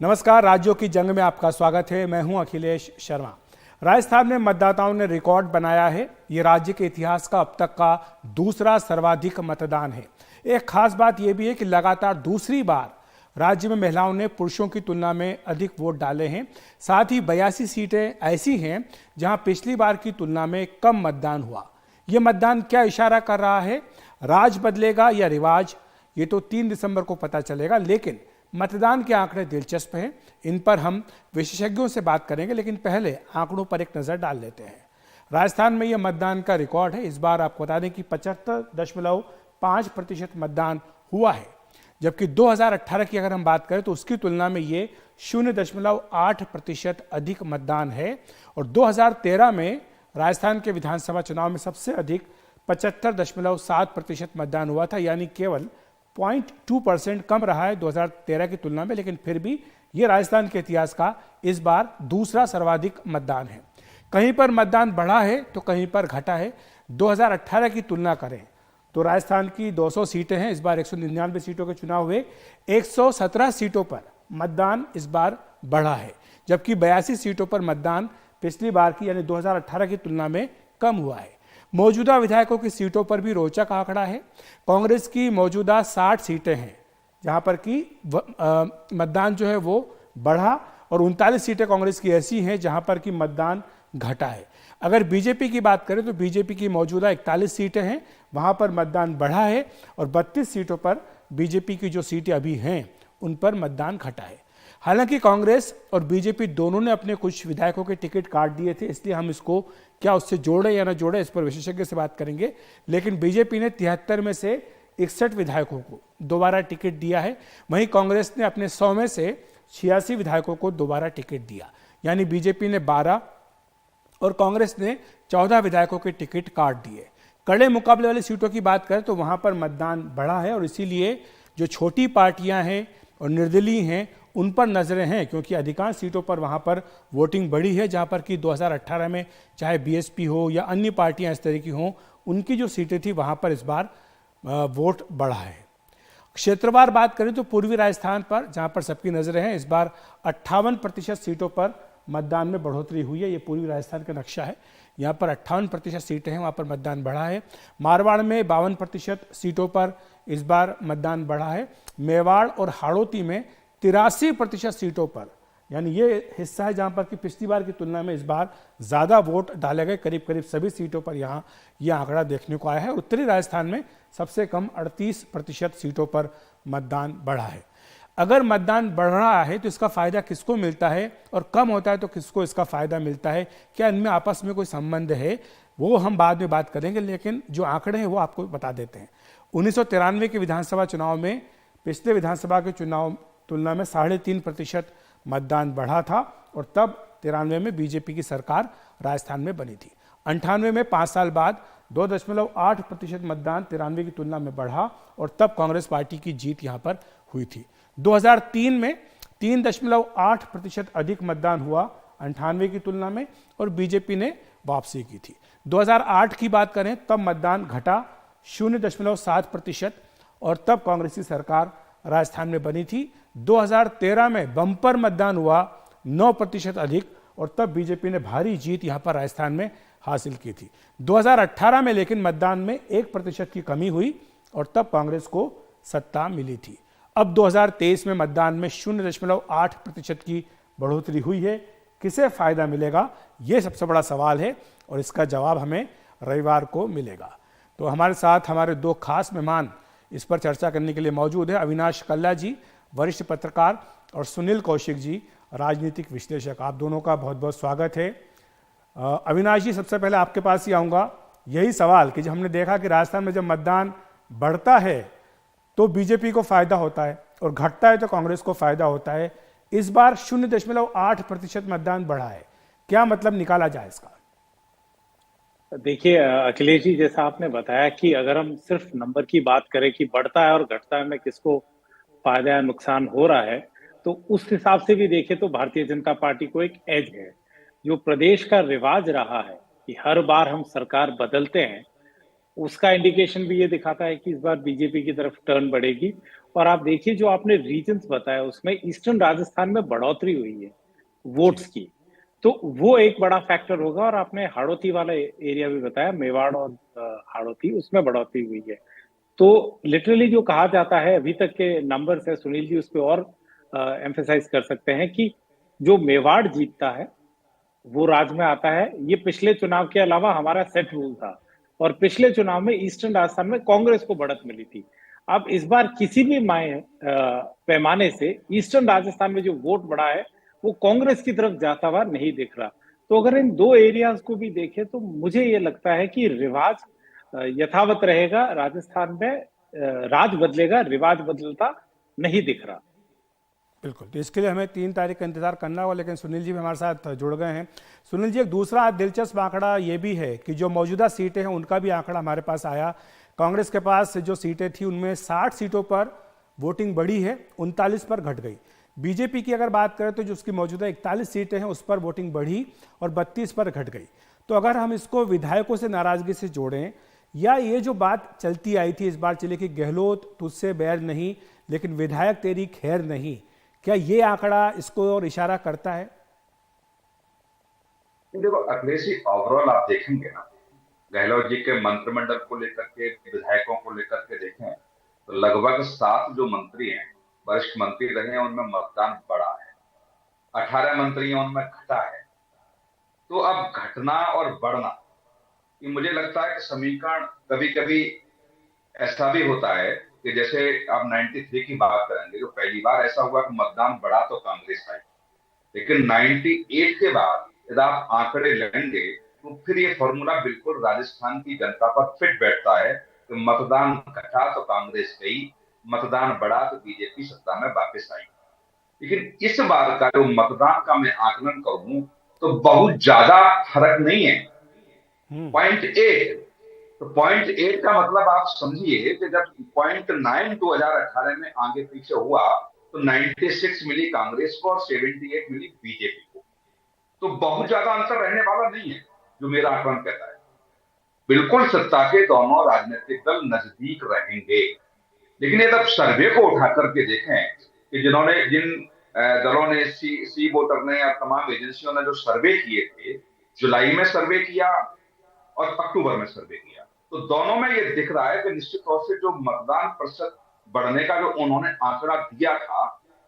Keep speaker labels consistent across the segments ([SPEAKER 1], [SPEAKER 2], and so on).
[SPEAKER 1] नमस्कार, राज्यों की जंग में आपका स्वागत है। मैं हूं अखिलेश शर्मा। राजस्थान में मतदाताओं ने रिकॉर्ड बनाया है। ये राज्य के इतिहास का अब तक का दूसरा सर्वाधिक मतदान है। एक खास बात यह भी है कि लगातार दूसरी बार राज्य में महिलाओं ने पुरुषों की तुलना में अधिक वोट डाले हैं। साथ ही 82 सीटें ऐसी हैं जहां पिछली बार की तुलना में कम मतदान हुआ। ये मतदान क्या इशारा कर रहा है? राज बदलेगा या रिवाज? ये तो 3 दिसंबर को पता चलेगा। लेकिन मतदान के आंकड़े दिलचस्प हैं, इन पर हम विशेषज्ञों से बात करेंगे। लेकिन पहले आंकड़ों पर एक नज़र डाल लेते हैं। राजस्थान में यह मतदान का रिकॉर्ड है। इस बार आपको बता दें कि 75.5% मतदान हुआ है, जबकि 2018 की अगर हम बात करें तो उसकी तुलना में ये 0.8% अधिक मतदान है। और 2013 में राजस्थान के विधानसभा चुनाव में सबसे अधिक 75.7% मतदान हुआ था, यानी केवल 0.2% कम रहा है 2013 की तुलना में। लेकिन फिर भी ये राजस्थान के इतिहास का इस बार दूसरा सर्वाधिक मतदान है। कहीं पर मतदान बढ़ा है तो कहीं पर घटा है। 2018 की तुलना करें तो राजस्थान की 200 सीटें हैं, इस बार 199 सीटों के चुनाव हुए। 117 सीटों पर मतदान इस बार बढ़ा है, जबकि 82 सीटों पर मतदान पिछली बार की यानी 2018 की तुलना में कम हुआ है। मौजूदा विधायकों की सीटों पर भी रोचक आंकड़ा है। कांग्रेस की मौजूदा 60 सीटें हैं जहां पर कि मतदान जो है वो बढ़ा, और 39 सीटें कांग्रेस की ऐसी हैं जहां पर कि मतदान घटा है। अगर बीजेपी की बात करें तो बीजेपी की मौजूदा 41 सीटें हैं, वहां पर मतदान बढ़ा है, और 32 सीटों पर बीजेपी की जो सीटें अभी हैं उन पर मतदान घटा है। हालांकि कांग्रेस और बीजेपी दोनों ने अपने कुछ विधायकों के टिकट काट दिए थे, इसलिए हम इसको क्या उससे जोड़े या ना जोड़े इस पर विशेषज्ञ से बात करेंगे। लेकिन बीजेपी ने 73 में से 61 विधायकों को दोबारा टिकट दिया है। वहीं कांग्रेस ने अपने 100 में से 86 विधायकों को दोबारा टिकट दिया, यानी बीजेपी ने 12 और कांग्रेस ने 14 विधायकों के टिकट काट दिए। कड़े मुकाबले वाली सीटों की बात करें तो वहां पर मतदान बढ़ा है, और इसीलिए जो छोटी पार्टियां हैं और निर्दलीय हैं उन पर नजरें हैं, क्योंकि अधिकांश सीटों पर वहां पर वोटिंग बढ़ी है। जहां पर कि 2018 में चाहे बीएसपी हो या अन्य पार्टियां इस तरह की हों, उनकी जो सीटें थी वहां पर इस बार वोट बढ़ा है। क्षेत्रवार बात करें तो पूर्वी राजस्थान पर, जहां पर सबकी नजरें हैं, इस बार 58% सीटों पर मतदान में बढ़ोतरी हुई है। ये पूर्वी राजस्थान का नक्शा है। यहाँ पर 58% सीटें हैं, वहाँ पर मतदान बढ़ा है। मारवाड़ में 52% सीटों पर इस बार मतदान बढ़ा है। मेवाड़ और हाड़ौती में 83% सीटों पर, यानी ये हिस्सा है जहाँ पर कि पिछली बार की तुलना में इस बार ज़्यादा वोट डाले गए। करीब करीब सभी सीटों पर यहाँ यह आंकड़ा देखने को आया है। उत्तरी राजस्थान में सबसे कम 38% सीटों पर मतदान बढ़ा है। अगर मतदान बढ़ रहा है तो इसका फायदा किसको मिलता है, और कम होता है तो किसको इसका फायदा मिलता है? क्या इनमें आपस में कोई संबंध है? वो हम बाद में बात करेंगे, लेकिन जो आंकड़े हैं वो आपको बता देते हैं। 1993 के विधानसभा चुनाव में पिछले विधानसभा के चुनाव तुलना में 3.5% मतदान बढ़ा था, और तब 93 में बीजेपी की सरकार राजस्थान में बनी थी। 98 में 5 साल बाद 2.8% मतदान 93 की तुलना में बढ़ा, और तब कांग्रेस पार्टी की जीत यहाँ पर हुई थी। 2003 में 3.8% अधिक मतदान हुआ 98 की तुलना में, और बीजेपी ने वापसी की थी। 2008 की बात करें तब मतदान घटा 0.7%, और तब कांग्रेस की सरकार राजस्थान में बनी थी। 2013 में बम्पर मतदान हुआ 9% अधिक, और तब बीजेपी ने भारी जीत यहां पर राजस्थान में हासिल की थी। 2018 में लेकिन मतदान में 1% की कमी हुई, और तब कांग्रेस को सत्ता मिली थी। अब 2023 में मतदान में 0.8% की बढ़ोतरी हुई है। किसे फायदा मिलेगा, यह सबसे बड़ा सवाल है, और इसका जवाब हमें रविवार को मिलेगा। तो हमारे साथ हमारे 2 खास मेहमान इस पर चर्चा करने के लिए मौजूद है। अविनाश कल्ला जी, वरिष्ठ पत्रकार, और सुनील कौशिक जी, राजनीतिक विश्लेषक। आप दोनों का बहुत बहुत स्वागत है। अविनाश जी, सबसे पहले आपके पास ही आऊँगा। यही सवाल कि जब हमने देखा कि राजस्थान में जब मतदान बढ़ता है तो बीजेपी को फायदा होता है, और घटता है तो कांग्रेस को फायदा होता है। इस बार 0.8% मतदान बढ़ा है, क्या मतलब निकाला जाए इसका?
[SPEAKER 2] देखिए अखिलेश जी, जैसा आपने बताया कि अगर हम सिर्फ नंबर की बात करें कि बढ़ता है और घटता है में किसको फायदा या नुकसान हो रहा है, तो उस हिसाब से भी देखें तो भारतीय जनता पार्टी को एक एज है। जो प्रदेश का रिवाज रहा है कि हर बार हम सरकार बदलते हैं, उसका इंडिकेशन भी ये दिखाता है कि इस बार बीजेपी की तरफ टर्न बढ़ेगी। और आप देखिए जो आपने रीजन्स बताया उसमें ईस्टर्न राजस्थान में बढ़ोतरी हुई है
[SPEAKER 1] जी।
[SPEAKER 2] वोट्स की, तो वो एक बड़ा फैक्टर होगा। और आपने हाड़ौती वाला एरिया भी बताया, मेवाड़ और हाड़ौती, उसमें बढ़ोतरी हुई है। तो लिटरली जो कहा जाता है अभी तक के नंबर्स है, सुनील जी उस पर और एम्फेसाइज कर सकते हैं कि जो मेवाड़ जीतता है वो राज्य में आता है। ये पिछले चुनाव के अलावा हमारा सेट रूल था। और पिछले चुनाव में ईस्टर्न राजस्थान में कांग्रेस को बढ़त मिली थी। अब इस बार किसी भी पैमाने से ईस्टर्न राजस्थान में जो वोट बढ़ा है वो कांग्रेस की तरफ जाता हुआ नहीं दिख रहा। तो अगर इन दो एरियाज को भी देखें तो मुझे ये लगता है कि रिवाज यथावत रहेगा राजस्थान में। राज बदलेगा, रिवाज बदलता नहीं दिख रहा।
[SPEAKER 1] बिल्कुल, तो इसके लिए हमें 3 तारीख का इंतजार करना होगा, लेकिन सुनील जी भी हमारे साथ जुड़ गए हैं। सुनील जी, एक दूसरा दिलचस्प आंकड़ा ये भी है कि जो मौजूदा सीटें हैं उनका भी आंकड़ा हमारे पास आया। कांग्रेस के पास जो सीटें थी उनमें 60 सीटों पर वोटिंग बढ़ी है, 39 पर घट गई। बीजेपी की अगर बात करें तो जो उसकी मौजूदा 41 सीटें हैं उस पर वोटिंग बढ़ी और 32 पर घट गई। तो अगर हम इसको विधायकों से नाराजगी से जोड़ें, या ये जो बात चलती आई थी इस बार चले कि गहलोत तुझसे बैर नहीं लेकिन विधायक तेरी खैर नहीं, क्या ये आंकड़ा इसको और इशारा करता है?
[SPEAKER 3] देखो अखिलेश जी, ओवरऑल आप देखेंगे ना, गहलोत जी के मंत्रिमंडल को लेकर के, विधायकों को लेकर के देखें तो लगभग 7 जो मंत्री हैं, वरिष्ठ मंत्री रहे हैं, उनमें मतदान बढ़ा है। 18 मंत्री हैं, उनमें घटा है। तो अब घटना और बढ़ना, ये मुझे लगता है कि समीकरण कभी कभी ऐसा भी होता है कि जैसे आप 93 की बात करेंगे, जो पहली बार ऐसा हुआ कि मतदान बढ़ा तो कांग्रेस आई, लेकिन 98 के बाद यदि आप आंकड़े लेंगे तो फिर ये फॉर्मूला बिल्कुल राजस्थान की जनता पर फिट बैठता है कि मतदान घटा तो कांग्रेस गई, मतदान बढ़ा तो बीजेपी सत्ता में वापस आई। लेकिन इस बार का जो मतदान का मैं आकलन करूं तो बहुत ज्यादा फर्क नहीं है, 0.8। तो 0.8 का मतलब आप समझिए कि जब 0.9 2018 में आगे पीछे हुआ तो 96 मिली कांग्रेस को और 78 मिली बीजेपी को। तो बहुत ज्यादा अंतर रहने वाला नहीं है, जो मेरा आकलन कहता है। बिल्कुल सत्ता के दोनों राजनीतिक दल नजदीक रहेंगे, लेकिन ये तब सर्वे को उठा करके देखें कि जिन दलों ने, सी वोटर ने या तमाम एजेंसियों ने जो सर्वे किए थे, जुलाई में सर्वे किया और अक्टूबर में सर्वे किया, तो दोनों में ये दिख रहा है कि निश्चित तौर से जो मतदान प्रतिशत बढ़ने का जो उन्होंने आंकड़ा दिया था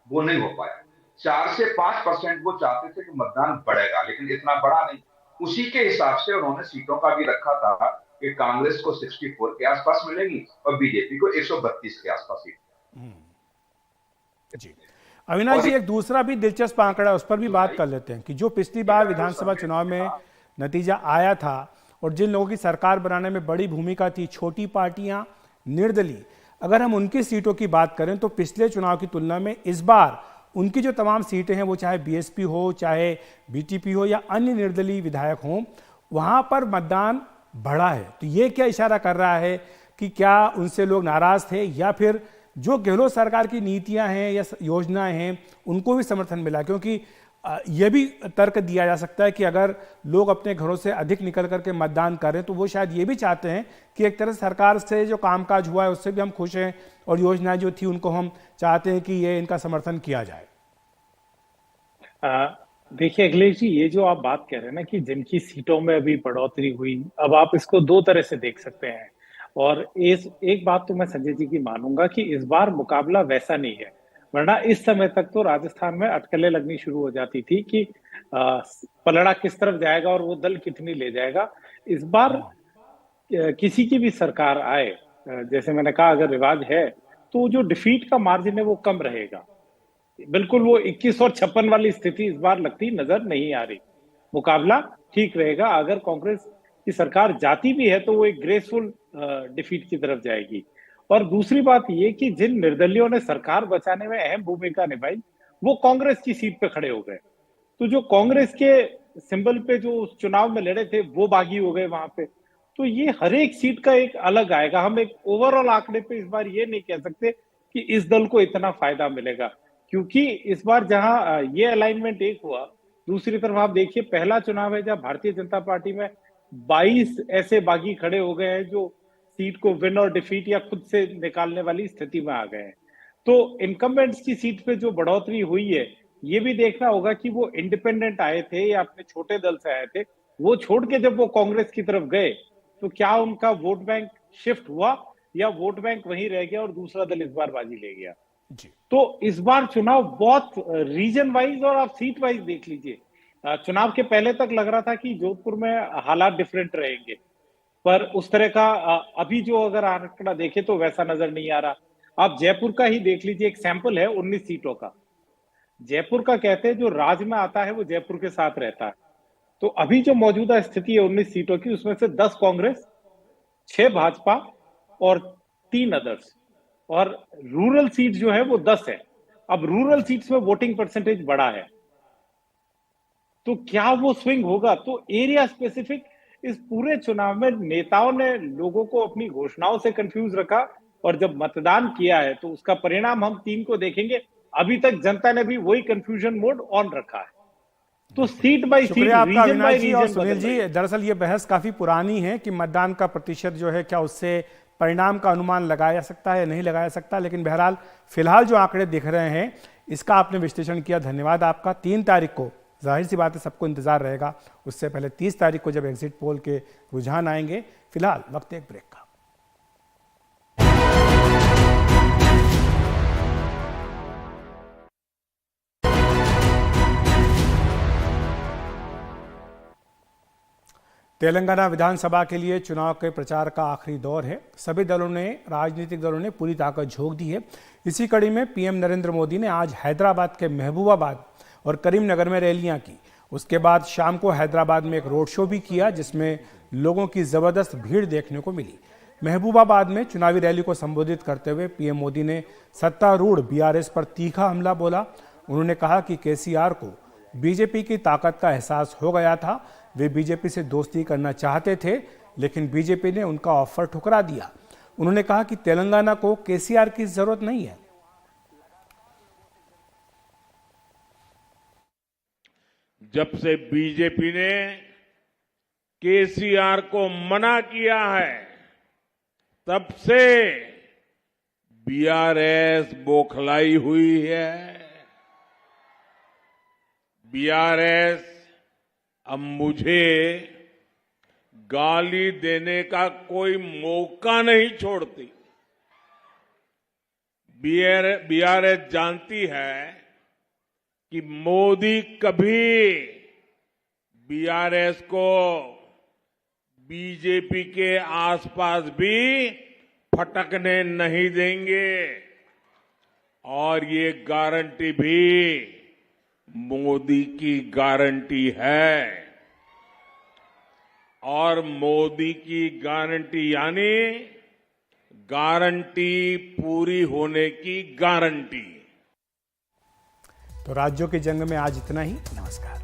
[SPEAKER 3] वो नहीं हो पाया। 4 से 5% वो चाहते थे कि मतदान बढ़ेगा, लेकिन इतना बढ़ा नहीं। उसी के हिसाब से उन्होंने सीटों का भी रखा था कि कांग्रेस को 64 के आसपास मिलेगी और बीजेपी को 132 के आसपास सीट।
[SPEAKER 1] जी अविनाश जी, एक दूसरा भी दिलचस्प आंकड़ा उस पर भी बात कर लेते हैं कि जो पिछली बार विधानसभा चुनाव में नतीजा आया था और जिन लोगों की सरकार बनाने में बड़ी भूमिका थी, छोटी पार्टियां, निर्दलीय, अगर हम उनकी सीटों की बात करें तो पिछले चुनाव की तुलना में इस बार उनकी जो तमाम सीटें हैं, वो चाहे बीएसपी हो, चाहे बीटीपी हो या अन्य निर्दलीय विधायक हों, वहां पर मतदान बढ़ा है। तो ये क्या इशारा कर रहा है कि क्या उनसे लोग नाराज थे या फिर जो गहलोत सरकार की नीतियां हैं या योजनाएं हैं उनको भी समर्थन मिला? क्योंकि यह भी तर्क दिया जा सकता है कि अगर लोग अपने घरों से अधिक निकल करके मतदान करें तो वो शायद ये भी चाहते हैं कि एक तरह से सरकार से जो कामकाज हुआ है उससे भी हम खुश हैं और योजनाएं जो थी उनको हम चाहते हैं कि ये इनका समर्थन किया जाए।
[SPEAKER 2] देखिए अखिलेश जी, ये जो आप बात कह रहे हैं ना कि जिनकी सीटों में अभी बढ़ोतरी हुई, अब आप इसको दो तरह से देख सकते हैं। और इस एक बात तो मैं संजय जी की मानूंगा कि इस बार मुकाबला वैसा नहीं है, वरना इस समय तक तो राजस्थान में अटकलें लगनी शुरू हो जाती थी कि पलड़ा किस तरफ जाएगा और वो दल कितनी ले जाएगा। इस बार किसी की भी सरकार आए, जैसे मैंने कहा, अगर रिवाज है तो जो डिफीट का मार्जिन है वो कम रहेगा। बिल्कुल वो 21 और 56 वाली स्थिति इस बार लगती नजर नहीं आ रही। मुकाबला ठीक रहेगा। अगर कांग्रेस की सरकार जाती भी है तो वो एक ग्रेसफुल डिफीट की तरफ जाएगी। और दूसरी बात ये कि जिन निर्दलियों ने सरकार बचाने में अहम भूमिका निभाई वो कांग्रेस की सीट पे खड़े हो गए। तो जो कांग्रेस के सिंबल पे जो उस चुनाव में लड़े थे वो बागी हो गए वहां पे। तो ये हर एक सीट का एक अलग आएगा। हम एक ओवरऑल आंकड़े पे इस बार ये नहीं कह सकते कि इस दल को इतना फायदा मिलेगा, क्योंकि इस बार जहां ये अलाइनमेंट एक हुआ, दूसरी तरफ आप देखिए पहला चुनाव है जहां भारतीय जनता पार्टी में 22 ऐसे बागी खड़े हो गए हैं जो सीट को विन और डिफीट या खुद से निकालने वाली स्थिति में आ गए हैं। तो इनकम्बेंट्स की सीट पे जो बढ़ोतरी हुई है, ये भी देखना होगा कि वो इंडिपेंडेंट आए थे या अपने छोटे दल से आए थे, वो छोड़ के जब वो कांग्रेस की तरफ गए तो क्या उनका वोट बैंक शिफ्ट हुआ या वोट बैंक वहीं रह गया और दूसरा दल इस बार बाजी ले गया।
[SPEAKER 1] जी।
[SPEAKER 2] तो इस बार चुनाव बहुत रीजन वाइज और आप सीट वाइज देख लीजिए। चुनाव के पहले तक लग रहा था कि जोधपुर में हालात डिफरेंट रहेंगे, पर उस तरह का अभी जो अगर आंकड़ा देखे तो वैसा नजर नहीं आ रहा। आप जयपुर का ही देख लीजिए, एक सैंपल है 19 सीटों का। जयपुर का कहते हैं जो राज्य में आता है वो जयपुर के साथ रहता है। तो अभी जो मौजूदा स्थिति है 19 सीटों की, उसमें से 10 कांग्रेस, 6 भाजपा और 3 अदर्स, और रूरल सीट जो है वो 10 है। अब रूरल सीट्स में वोटिंग परसेंटेज बढ़ा है, तो क्या वो स्विंग होगा? तो एरिया स्पेसिफिक इस पूरे चुनाव में नेताओं ने लोगों को अपनी घोषणाओं से कंफ्यूज रखा, और जब मतदान किया है तो उसका परिणाम हम 3 को देखेंगे। अभी तक जनता ने भी वही कंफ्यूजन मोड ऑन रखा है। तो सीट बाय सीट,
[SPEAKER 1] शुक्रिया आपका
[SPEAKER 2] रीजन बाय
[SPEAKER 1] अविनाश जी और
[SPEAKER 2] रीजन
[SPEAKER 1] सुनील जी। दरअसल ये बहस काफी पुरानी है कि मतदान का प्रतिशत जो है क्या उससे परिणाम का अनुमान लगाया जा सकता है या नहीं लगाया सकता, लेकिन बहरहाल फिलहाल जो आंकड़े दिख रहे हैं इसका आपने विश्लेषण किया, धन्यवाद आपका। 3 तारीख को जाहिर सी बात है सबको इंतजार रहेगा, उससे पहले 30 तारीख को जब एग्जिट पोल के रुझान आएंगे। फिलहाल वक्त एक ब्रेक का। तेलंगाना विधानसभा के लिए चुनाव के प्रचार का आखिरी दौर है। सभी राजनीतिक दलों ने पूरी ताकत झोंक दी है। इसी कड़ी में पीएम नरेंद्र मोदी ने आज हैदराबाद के महबूबाबाद और करीमनगर में रैलियां की। उसके बाद शाम को हैदराबाद में एक रोड शो भी किया, जिसमें लोगों की जबरदस्त भीड़ देखने को मिली। महबूबाबाद में चुनावी रैली को संबोधित करते हुए पीएम मोदी ने सत्तारूढ़ बीआरएस पर तीखा हमला बोला। उन्होंने कहा कि केसीआर को बीजेपी की ताकत का एहसास हो गया था, वे बीजेपी से दोस्ती करना चाहते थे, लेकिन बीजेपी ने उनका ऑफर ठुकरा दिया। उन्होंने कहा कि तेलंगाना को केसीआर की जरूरत नहीं है।
[SPEAKER 4] जब से बीजेपी ने केसीआर को मना किया है, तब से बीआरएस बौखलाई हुई है। बीआरएस अब मुझे गाली देने का कोई मौका नहीं छोड़ती। बीआरएस जानती है कि मोदी कभी बीआरएस को बीजेपी के आसपास भी फटकने नहीं देंगे, और ये गारंटी भी मोदी की गारंटी है। और मोदी की गारंटी यानी गारंटी पूरी होने की गारंटी।
[SPEAKER 1] तो राज्यों की जंग में आज इतना ही। नमस्कार।